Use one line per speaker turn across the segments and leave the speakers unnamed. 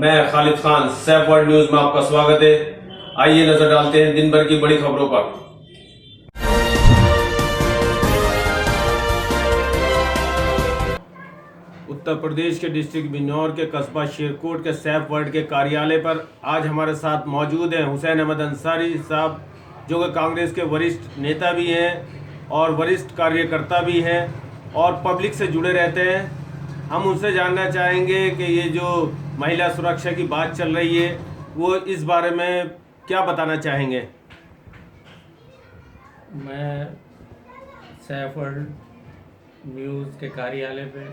मैं Khalid Khan, Saif world news में आपका स्वागत है। आइए नजर डालते हैं दिन भर की बड़ी खबरों पर। उत्तर प्रदेश के डिस्ट्रिक्ट बिजनौर के कस्बा शेरकोट के सैफ वर्ल्ड के कार्यालय पर आज हमारे साथ मौजूद हैं हुसैन अहमद अंसारी साहब, जो कि कांग्रेस के वरिष्ठ नेता भी हैं और वरिष्ठ कार्यकर्ता भी हैं और पब्लिक से जुड़े रहते हैं। हम उनसे जानना चाहेंगे कि ये जो महिला सुरक्षा की बात चल रही है, वो इस बारे में क्या बताना चाहेंगे।
मैं सैफ वर्ल्ड न्यूज़ के कार्यालय पे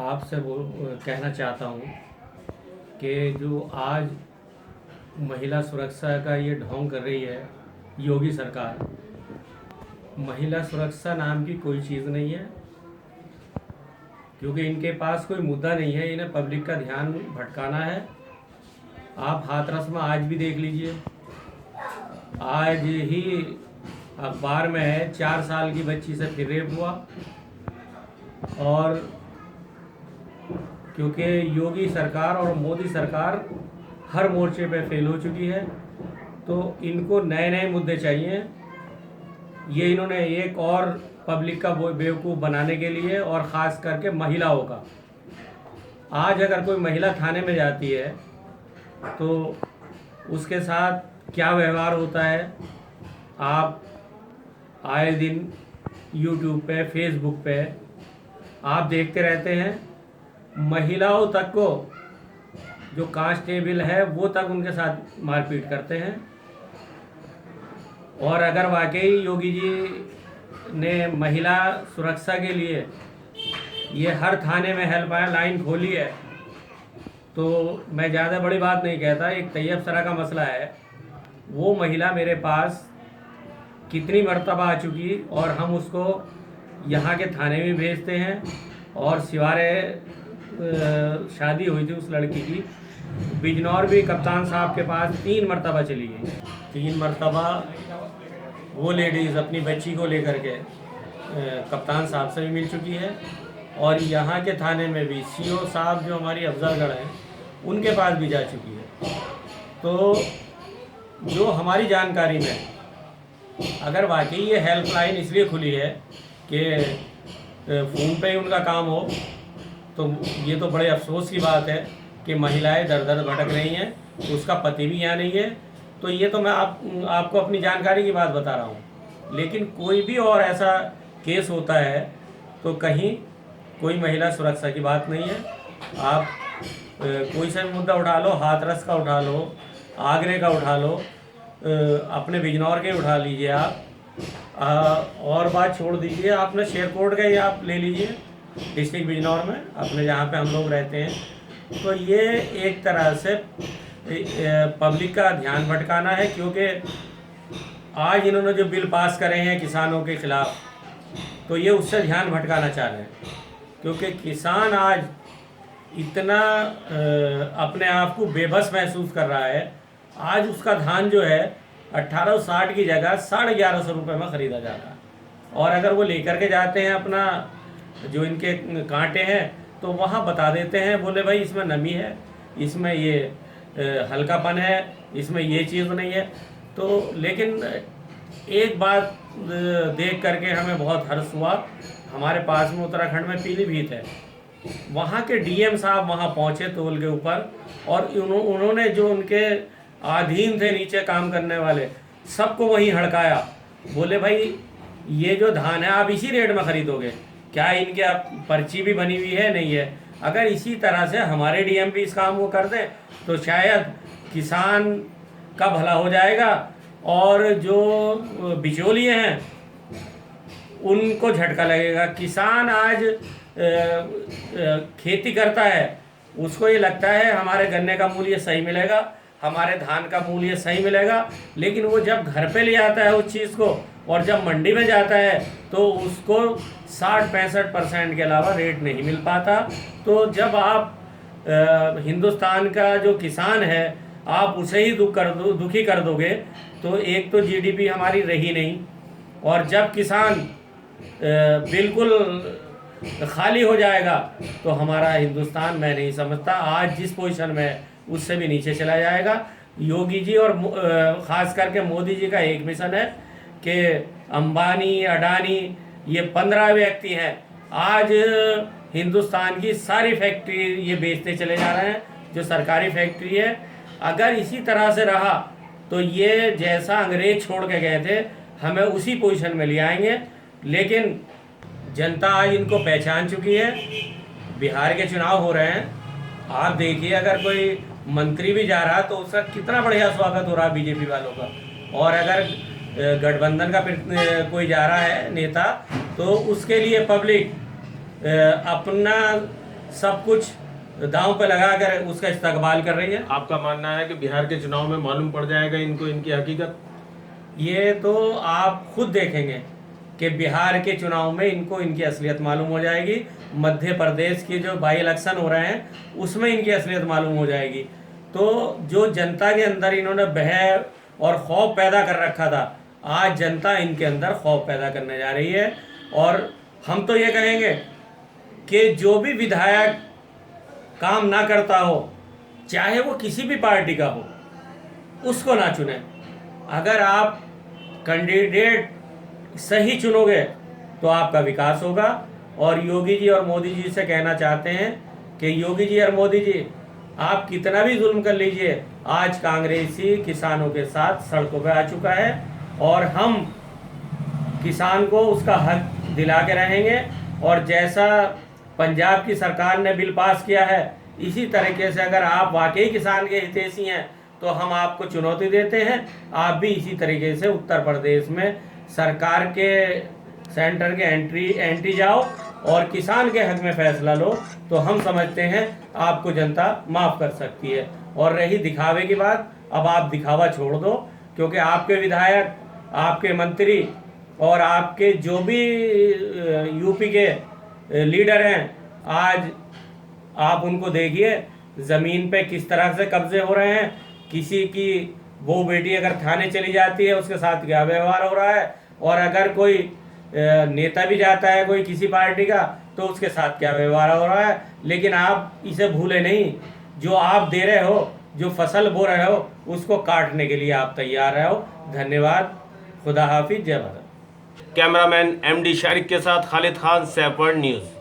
आपसे वो कहना चाहता हूँ कि जो आज महिला सुरक्षा का ये ढोंग कर रही है योगी सरकार, महिला सुरक्षा नाम की कोई चीज़ नहीं है, क्योंकि इनके पास कोई मुद्दा नहीं है। इन्हें पब्लिक का ध्यान भटकाना है। आप हाथरस में आज भी देख लीजिए, आज ही अखबार में है 4 साल की बच्ची से फिर रेप हुआ। और क्योंकि योगी सरकार और मोदी सरकार हर मोर्चे पे फेल हो चुकी है, तो इनको नए नए मुद्दे चाहिए। ये इन्होंने एक और पब्लिक का बेवकूफ़ बनाने के लिए, और ख़ास करके महिलाओं का, आज अगर कोई महिला थाने में जाती है तो उसके साथ क्या व्यवहार होता है, आप आए दिन यूट्यूब पे, फेसबुक पे आप देखते रहते हैं। महिलाओं तक को, जो कांस्टेबल है वो तक उनके साथ मारपीट करते हैं। और अगर वाकई योगी जी ने महिला सुरक्षा के लिए ये हर थाने में हेल्पलाइन खोली है, तो मैं ज़्यादा बड़ी बात नहीं कहता। एक तैयब सरा का मसला है, वो महिला मेरे पास कितनी मर्तबा आ चुकी, और हम उसको यहाँ के थाने में भेजते हैं। और सिवारे शादी हुई थी उस लड़की की, बिजनौर भी कप्तान साहब के पास 3 मर्तबा चली गई। 3 मर्तबा वो लेडीज़ अपनी बच्ची को लेकर के कप्तान साहब से भी मिल चुकी है, और यहाँ के थाने में भी सीओ साहब जो हमारी अफजलगढ़ हैं उनके पास भी जा चुकी है। तो जो हमारी जानकारी में, अगर वाकई ये हेल्पलाइन इसलिए खुली है कि फ़ोन पे ही उनका काम हो, तो ये तो बड़े अफसोस की बात है कि महिलाएं दर दर भटक रही हैं, उसका पति भी यहाँ नहीं है। तो ये तो मैं आपको अपनी जानकारी की बात बता रहा हूँ। लेकिन कोई भी और ऐसा केस होता है तो कहीं कोई महिला सुरक्षा की बात नहीं है। आप कोई सा भी मुद्दा उठा लो, हाथरस का उठा लो, आगरे का उठा लो, अपने बिजनौर के उठा लीजिए आप, और बात छोड़ दीजिए, आपने शेरकोट का ही आप ले लीजिए, डिस्ट्रिक्ट बिजनौर में अपने जहाँ पे हम लोग रहते हैं। तो ये एक तरह से पब्लिक का ध्यान भटकाना है, क्योंकि आज इन्होंने जो बिल पास करे हैं किसानों के खिलाफ, तो ये उससे ध्यान भटकाना चाह रहे हैं। क्योंकि किसान आज इतना अपने आप को बेबस महसूस कर रहा है। आज उसका धान जो है 1860 की जगह 1150 रुपये में ख़रीदा जा रहा है। और अगर वो लेकर के जाते हैं अपना जो इनके कांटे हैं, तो वहाँ बता देते हैं, बोले भाई इसमें नमी है, इसमें ये हल्कापन है, इसमें ये चीज़ नहीं है। तो लेकिन एक बात देख करके हमें बहुत हर्ष हुआ। हमारे पास में उत्तराखंड में पीलीभीत है, वहाँ के डीएम साहब वहाँ पहुँचे तोल के ऊपर, और उन्होंने जो उनके अधीन थे नीचे काम करने वाले, सबको वहीं हड़काया। बोले भाई ये जो धान है आप इसी रेट में ख़रीदोगे क्या? इनके आप पर्ची भी बनी हुई है? नहीं है। अगर इसी तरह से हमारे डीएम भी इस काम को कर दें तो शायद किसान का भला हो जाएगा, और जो बिचौलिए हैं उनको झटका लगेगा। किसान आज खेती करता है, उसको ये लगता है हमारे गन्ने का मूल्य सही मिलेगा, हमारे धान का मूल्य सही मिलेगा, लेकिन वो जब घर पे ले आता है उस चीज़ को, और जब मंडी में जाता है तो उसको 60-65% के अलावा रेट नहीं मिल पाता। तो जब आप हिंदुस्तान का जो किसान है आप उसे ही दुखी कर दोगे, तो एक तो जीडीपी हमारी रही नहीं, और जब किसान बिल्कुल खाली हो जाएगा तो हमारा हिंदुस्तान मैं नहीं समझता आज जिस पोजीशन में है उससे भी नीचे चला जाएगा। योगी जी और ख़ास करके मोदी जी का एक मिशन है कि अंबानी अडानी ये 15 व्यक्ति हैं, आज हिंदुस्तान की सारी फैक्ट्री ये बेचते चले जा रहे हैं जो सरकारी फैक्ट्री है। अगर इसी तरह से रहा तो ये जैसा अंग्रेज छोड़ के गए थे हमें उसी पोजीशन में ले आएंगे। लेकिन जनता आज इनको पहचान चुकी है। बिहार के चुनाव हो रहे हैं, आप देखिए अगर कोई मंत्री भी जा रहा तो उसका कितना बढ़िया स्वागत हो रहा है बीजेपी वालों का। और अगर गठबंधन का कोई जा रहा है नेता तो उसके लिए पब्लिक अपना सब कुछ दांव पे लगा कर उसका इस्तकबाल कर रही है।
आपका मानना है कि बिहार के चुनाव में मालूम पड़ जाएगा इनको इनकी हकीकत?
ये तो आप खुद देखेंगे कि बिहार के चुनाव में इनको इनकी असलियत मालूम हो जाएगी। मध्य प्रदेश के जो बाई इलेक्शन हो रहे हैं उसमें इनकी असलियत मालूम हो जाएगी। तो जो जनता के अंदर इन्होंने भय और खौफ पैदा कर रखा था, आज जनता इनके अंदर खौफ पैदा करने जा रही है। और हम तो ये कहेंगे कि जो भी विधायक काम ना करता हो, चाहे वो किसी भी पार्टी का हो, उसको ना चुने। अगर आप कैंडिडेट सही चुनोगे तो आपका विकास होगा। और योगी जी और मोदी जी से कहना चाहते हैं कि योगी जी और मोदी जी आप कितना भी जुल्म कर लीजिए, आज कांग्रेसी किसानों के साथ सड़कों पर आ चुका है और हम किसान को उसका हक दिला के रहेंगे। और जैसा पंजाब की सरकार ने बिल पास किया है, इसी तरीके से अगर आप वाकई किसान के हितैषी हैं तो हम आपको चुनौती देते हैं, आप भी इसी तरीके से उत्तर प्रदेश में सरकार के सेंटर के एंटी जाओ और किसान के हक में फैसला लो, तो हम समझते हैं आपको जनता माफ़ कर सकती है। और रही दिखावे की बात, अब आप दिखावा छोड़ दो, क्योंकि आपके विधायक, आपके मंत्री और आपके जो भी यूपी के लीडर हैं, आज आप उनको देखिए ज़मीन पे किस तरह से कब्जे हो रहे हैं। किसी की वो बेटी अगर थाने चली जाती है उसके साथ क्या व्यवहार हो रहा है, और अगर कोई नेता भी जाता है कोई किसी पार्टी का तो उसके साथ क्या व्यवहार हो रहा है। लेकिन आप इसे भूले नहीं, जो आप दे रहे हो, जो फसल बो रहे हो, उसको काटने के लिए आप तैयार रहो। धन्यवाद। खुदा हाफिज। जय भारत।
कैमरामैन MD शारिक के साथ खालिद खान, सैफवर्ड न्यूज़।